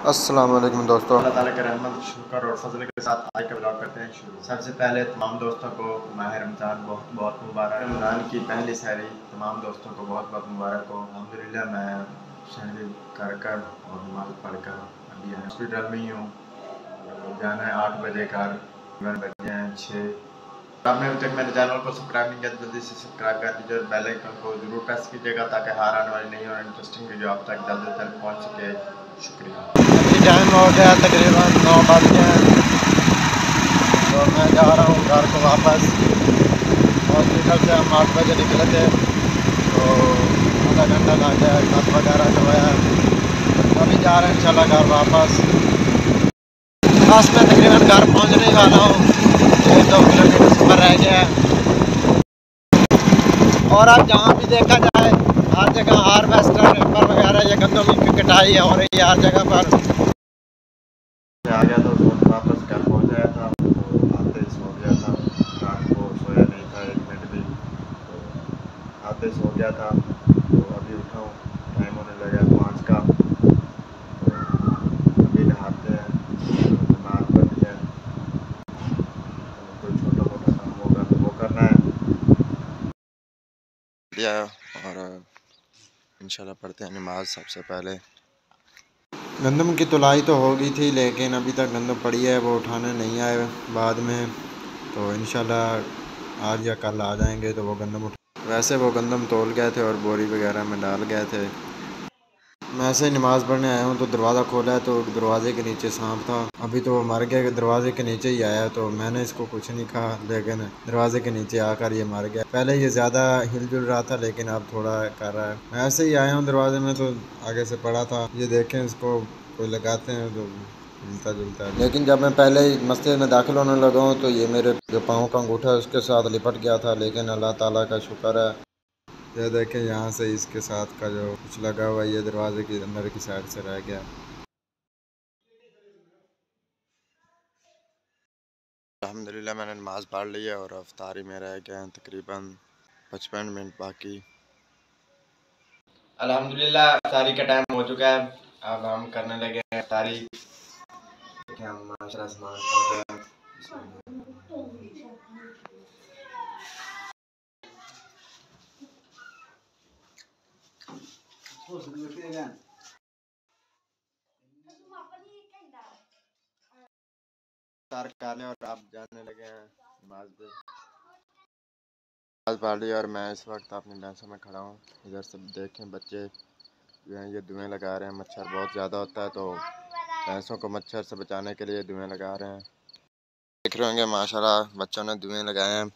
अस्सलामुअलिकुम दोस्तों। अल्लाह ताला के रहमत शुक्र और फजल के साथ आज का वलाग करते हैं शुरू। सबसे पहले तमाम दोस्तों को माह रमज़ान बहुत बहुत मुबारक। रमज़ान की पहली सहरी तमाम दोस्तों को बहुत बहुत मुबारक हो। अल्हम्दुलिल्लाह मैं सहरी कर कर और नमाज़ पढ़ कर अभी हॉस्पिटल में ही हूँ। जाना है 8 बजे घर, बजे हैं 6। आपने अभी तक मेरे चैनल को सब्सक्राइब नहीं किया तो जल्दी से सब्सक्राइब कर दीजिए और बेल आइकन को ज़रूर प्रेस कीजिएगा ताकि हर आने वाली नई और इंटरेस्टिंग वीडियो आप तक जल्द से जल्द पहुँच सके। शुक्रिया। अभी टाइम हो गया तकरीबन 9 बज गए तो मैं जा रहा हूँ घर को वापस। हॉस्पिटल से हम 8 बजे निकले थे तो आधा घंटा लग गया, खत वगैरह करवाया। अभी जा रहे हैं इंशाल्लाह घर वापस। बस मैं तकरीबन घर पहुँचने ही वाला हूँ, 1-2 किलोमीटर सफ़र रह गया है। और अब जहाँ भी देखा जाए हर जगह हार्वेस्टर पर वगैरह ये गंदम की कटाई हो रही है हर जगह पर। आ गया था उस वक्त वापस घर पहुँच गया था तो आते ही सो गया था। रात को सोया नहीं था 1 मिनट भी, तो आते सो गया था। तो अभी उठा हूँ, टाइम होने लगा 5 का। तो अभी नहाते हैं, नमाज पढ़नी है, कोई छोटा मोटा काम होगा तो वो करना है और इंशाल्लाह पढ़ते हैं नमाज। सबसे पहले गंदम की तुलाई तो हो गई थी लेकिन अभी तक गंदम पड़ी है, वो उठाने नहीं आए बाद में। तो इंशाल्लाह आज या कल आ जाएंगे तो वो गंदम वैसे वो गंदम तोल गए थे और बोरी वगैरह में डाल गए थे। मैं ऐसे ही नमाज़ पढ़ने आया हूँ तो दरवाज़ा खोला है तो दरवाजे के नीचे सांप था। अभी तो वो मर गया, दरवाजे के नीचे ही आया तो मैंने इसको कुछ नहीं कहा, लेकिन दरवाजे के नीचे आकर ये मर गया। पहले ये ज़्यादा हिलजुल रहा था लेकिन अब थोड़ा कर रहा है। मैं ऐसे ही आया हूँ दरवाजे में तो आगे से पड़ा था, ये देखें इसको कोई लगाते हैं तो मिलता जुलता है। लेकिन जब मैं पहले मस्जिद में दाखिल होने लगा हूँ तो ये मेरे जो पाँव का अंगूठा है उसके साथ लिपट गया था, लेकिन अल्लाह ताला का शुक्र है। ये देखें यहाँ से इसके साथ का जो कुछ लगा हुआ है ये दरवाजे के अंदर की साइड से रह गया। अल्हम्दुलिल्लाह मैंने नमाज़ पढ़ ली है और इफ्तारी में रह गए हैं तकरीबन 55 मिनट बाकी। अल्हम्दुलिल्लाह इफ्तारी का टाइम हो चुका है, अब हम करने लगे हैं इफ्तारी। देखिए हम माशाल्लाह सामान पहुंच गए हैं। इफ्तार कर लें और आप जाने लगे हैं नमाज पे। नमाज पढ़ ली और मैं इस वक्त अपनी भैंसों में खड़ा हूँ। इधर से देखें बच्चे जो हैं ये धुएँ लगा रहे हैं, मच्छर बहुत ज़्यादा होता है तो भैंसों को मच्छर से बचाने के लिए धुएँ लगा रहे हैं। देख रहे होंगे माशाल्लाह बच्चों ने धुएँ लगाए हैं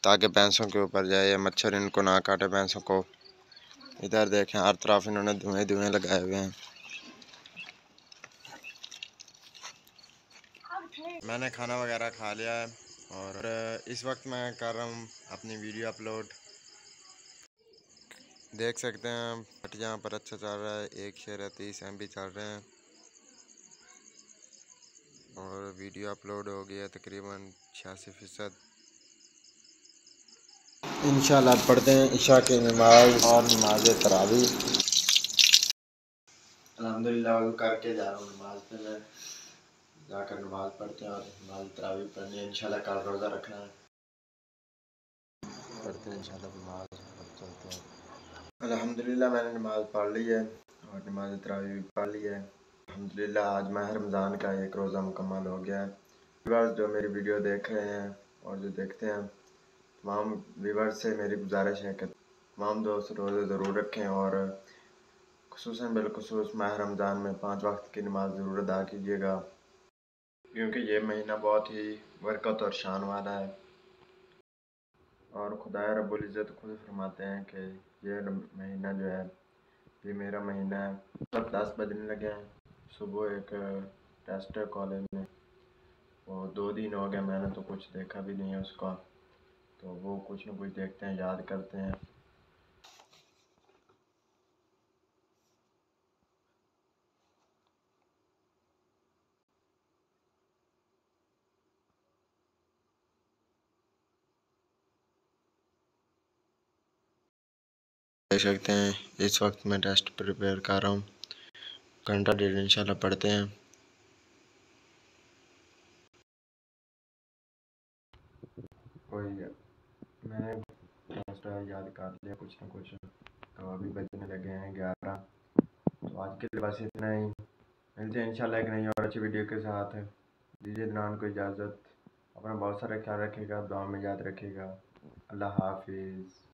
ताकि भैंसों के ऊपर जाए मच्छर इनको ना काटे भैंसों को। इधर देखें हर तरफ इन्होंने धुएँ धुएँ लगाए हुए हैं। मैंने खाना वगैरह खा लिया है और इस वक्त मैं कर रहा हूँ अपनी वीडियो अपलोड। देख सकते हैं बट यहाँ पर अच्छा चल रहा है, 1 शेर 30 MB चल रहे हैं और वीडियो अपलोड हो गया तकरीबन 86%। इंशाल्लाह पढ़ते हैं इशा की नमाज और नमाज तरावी। अल्हम्दुलिल्लाह वज़ू करके जा रहा हूँ नमाज पे। मैं जाकर नमाज पढ़ते हैं और नमाज तरावी पढ़नी है। इंशाल्लाह कल रोज़ा रखना है, पढ़ते हैं इंशाल्लाह नमाज और चलते हैं। अल्हम्दुलिल्लाह मैंने नमाज पढ़ ली है और नमाज तरावी भी पढ़ ली है। अल्हम्दुलिल्लाह आज माह रमज़ान का 1 रोज़ा मुकम्मल हो गया है। व्यूअर्स जो मेरी वीडियो देख रहे हैं और जो देखते हैं तमाम व्यूअर्स से मेरी गुजारिश है कि तमाम दोस्त रोज़े ज़रूर रखें और खुसूसन बिलखुसूस माह रमज़ान में 5 वक्त की नमाज ज़रूर अदा कीजिएगा, क्योंकि ये महीना बहुत ही बरकत और शान वाला है। और खुदाया रब्बुल इज़्ज़त खुद फरमाते हैं कि ये महीना जो है ये मेरा महीना है। सब 10 बजने लगे हैं, सुबह एक टेस्ट है कॉलेज में, वो 2 दिन हो गए मैंने तो कुछ देखा भी नहीं है उसका, तो वो कुछ न कुछ देखते हैं, याद करते हैं। देख सकते हैं इस वक्त मैं टेस्ट प्रिपेयर कर रहा हूँ। घंटा डेढ़ इंशाल्लाह पढ़ते हैं। कोई मैंने नाश्ता याद कर लिया कुछ ना कुछ, तो अभी बजने लगे हैं 11। तो आज के लिए बस इतना ही, मिलते हैं इंशाल्लाह एक नई और अच्छी वीडियो के साथ। दीजिए अदनान को इजाज़त, अपना बहुत सारा ख्याल रखिएगा, दुआ में याद रखिएगा। अल्लाह हाफिज़।